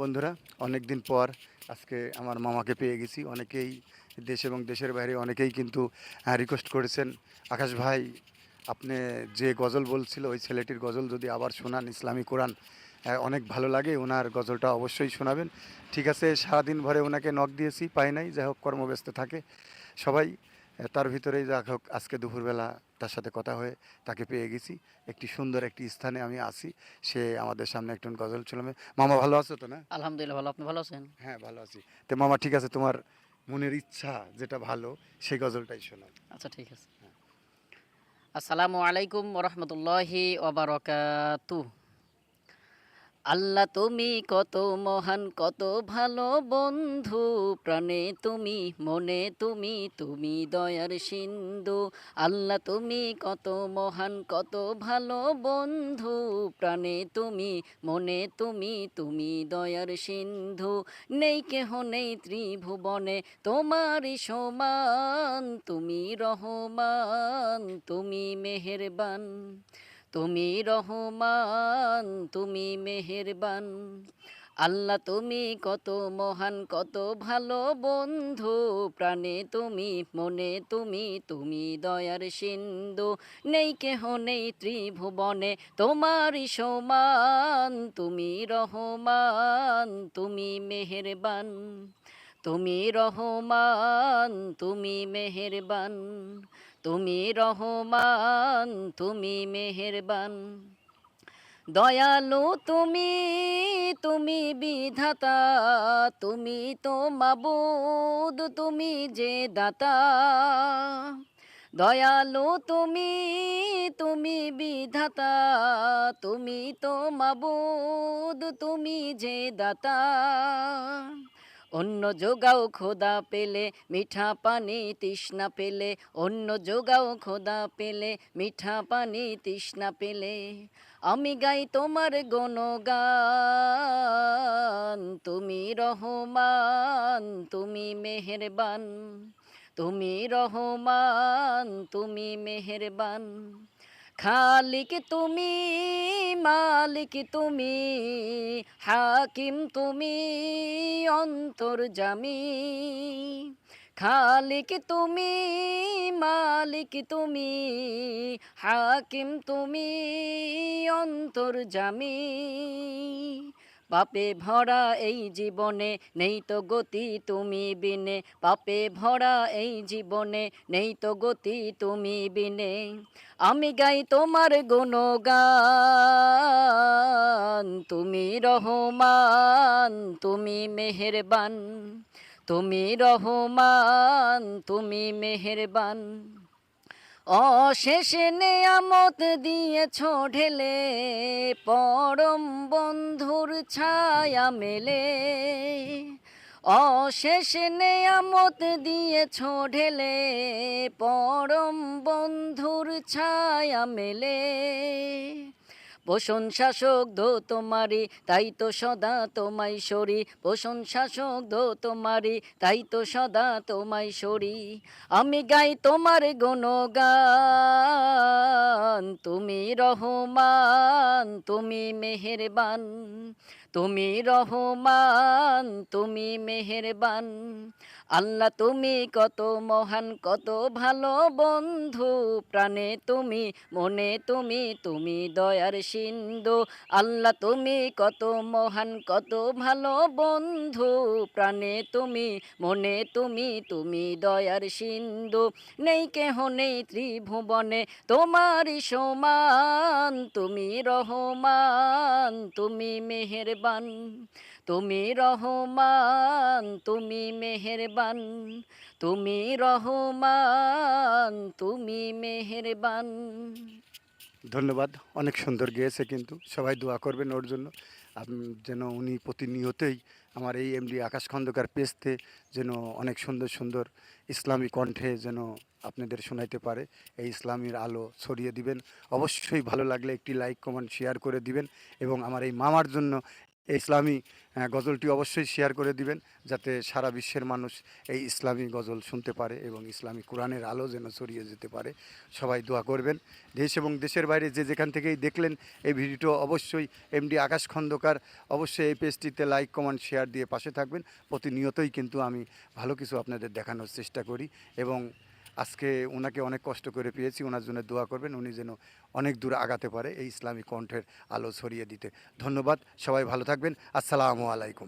বন্ধুরা, অনেক দিন পর আজকে আমার মামাকে পেয়ে গেছি। অনেকেই দেশ এবং দেশের বাইরে অনেকেই কিন্তু রিকোয়েস্ট করেছেন, আকাশ ভাই আপনি যে গজল বলছিল ওই ছেলেটির গজল যদি আবার শোনান, ইসলামী কোরআন অনেক ভালো লাগে, ওনার গজলটা অবশ্যই শোনাবেন। ঠিক আছে, সারাদিন ভরে ওনাকে নক দিয়েছি, পাই নাই, যাই হোক কর্মব্যস্ত থাকে সবাই। তার ভিতরেই যা হোক আজকে দুপুরবেলা তার সাথে কথা হয়ে তাকে পেয়ে গেছি। একটি সুন্দর একটি স্থানে আমি আছি, সে আমাদের সামনে একটু গজল শোনাবে। মামা ভালো আছো তো না? আলহামদুলিল্লাহ ভালো। আপনি ভালো আছেন? হ্যাঁ, ভালো আছি। তো মামা ঠিক আছে, তোমার মনের ইচ্ছা যেটা ভালো সেই গজলটাই শোনাও। আচ্ছা ঠিক আছে। হ্যাঁ। আসসালামু আলাইকুম ওয়া রাহমাতুল্লাহি ওয়া বারাকাতুহু। আল্লাহ তুমি কত মহান কত ভালো বন্ধু, প্রাণে তুমি মনে তুমি তুমি দয়ার সিন্ধু। আল্লাহ তুমি কত মহান কত ভালো বন্ধু, প্রাণে তুমি মনে তুমি তুমি দয়ার সিন্ধু। নেই কেহ নেই ত্রিভুবনে তোমারই সমান, তুমি রহমান তুমি মেহেরবান, তুমি রহমান তুমি মেহেরবান। আল্লাহ তুমি কত মহান কত ভালো বন্ধু, প্রাণে তুমি মনে তুমি তুমি দয়ার সিন্ধু। নেই কেহ নেই ত্রিভুবনে তোমারই সমান, তুমি রহমান তুমি মেহেরবান, তুমি রহমান তুমি মেহেরবান, তুমি রহমান তুমি মেহেরবান। দয়ালু তুমি তুমি বিধাতা, তুমি তো মাবুদ তুমি যে দাতা। দয়ালু তুমি তুমি বিধাতা, তুমি তো মাবুদ তুমি যে দাতা। অন্য যোগাও খোদা পেলে মিঠা পানি তৃষ্ণা পেলে, অন্য যোগাও খোদা পেলে মিঠা পানি তৃষ্ণা পেলে। আমি গাই তোমার গুণগান, তুমি রহমান তুমি মেহেরবান, তুমি রহমান তুমি মেহেরবান। খালিক তুমি মালিক তুমি হাকিম তুমি অন্তর্যামী। খালিক তুমি মালিক তুমি হাকিম তুমি অন্তর্যামী। পাপে ভরা এই জীবনে নেই তো গতি তুমি বিনে, পাপে ভরা এই জীবনে নেই তো গতি তুমি বিনে। আমি গাই তোমার গুণগান, তুমি রহমান তুমি মেহেরবান, তুমি রহমান তুমি মেহেরবান। অশেষ নেয়ামত দিয়েছ ঢেলে, পরম বন্ধুর ছায়া মেলে। অশেষ নেয়ামত দিয়েছ ঢেলে, পরম বন্ধুর ছায়া মেলে। প্রশংসা দো তোমারি তাই তো সদা তোমায় সরি, প্রশংসা দো তোমারি তাই তো সদা তোমায় সরি। আমি গাই তোমার গুণগান, তুমি রহমান তুমি মেহেরবান, তুমি রহমান তুমি মেহেরবান। আল্লাহ তুমি কত মহান কত ভালো বন্ধু, প্রাণে তুমি মনে তুমি তুমি দয়ার সিন্ধু। আল্লাহ তুমি কত মহান কত ভালো বন্ধু, প্রাণে তুমি মনে তুমি তুমি দয়ার সিন্ধু। নেই কেহ নেই ত্রিভুবনে তোমারই সমান, তুমি রহমান তুমি মেহেরবান, তুমি রহমান তুমি মেহেরবান, তুমি রহমান তুমি মেহেরবান। ধন্যবাদ। অনেক সুন্দর গেয়েছে, কিন্তু সবাই দোয়া করবেন ওর জন্য। যেন উনি প্রতিনিয়তই আমার এই এমডি আকাশ খন্দকার পেজতে যেন অনেক সুন্দর সুন্দর ইসলামী কণ্ঠে যেন আপনাদের শোনাইতে পারে। এই ইসলামীর আলো ছড়িয়ে দিবেন। অবশ্যই ভালো লাগলে একটি লাইক কমেন্ট শেয়ার করে দিবেন এবং আমার এই মামার জন্য এই ইসলামী গজলটি অবশ্যই শেয়ার করে দিবেন, যাতে সারা বিশ্বের মানুষ এই ইসলামী গজল শুনতে পারে এবং ইসলামী কোরআনের আলো যেন ছড়িয়ে যেতে পারে। সবাই দোয়া করবেন। দেশ এবং দেশের বাইরে যে যেখান থেকেই দেখলেন এই ভিডিওটি, অবশ্যই এমডি আকাশ খন্দকার অবশ্যই এই পেজটিতে লাইক কমেন্ট শেয়ার দিয়ে পাশে থাকবেন। প্রতিনিয়তই কিন্তু আমি ভালো কিছু আপনাদের দেখানোর চেষ্টা করি এবং আজকে ওনাকে অনেক কষ্ট করে পেয়েছি। ওনার জন্য দোয়া করবেন, উনি যেন অনেক দূর আগাতে পারে এই ইসলামী কণ্ঠের আলো ছড়িয়ে দিতে। ধন্যবাদ, সবাই ভালো থাকবেন। আসসালামু আলাইকুম।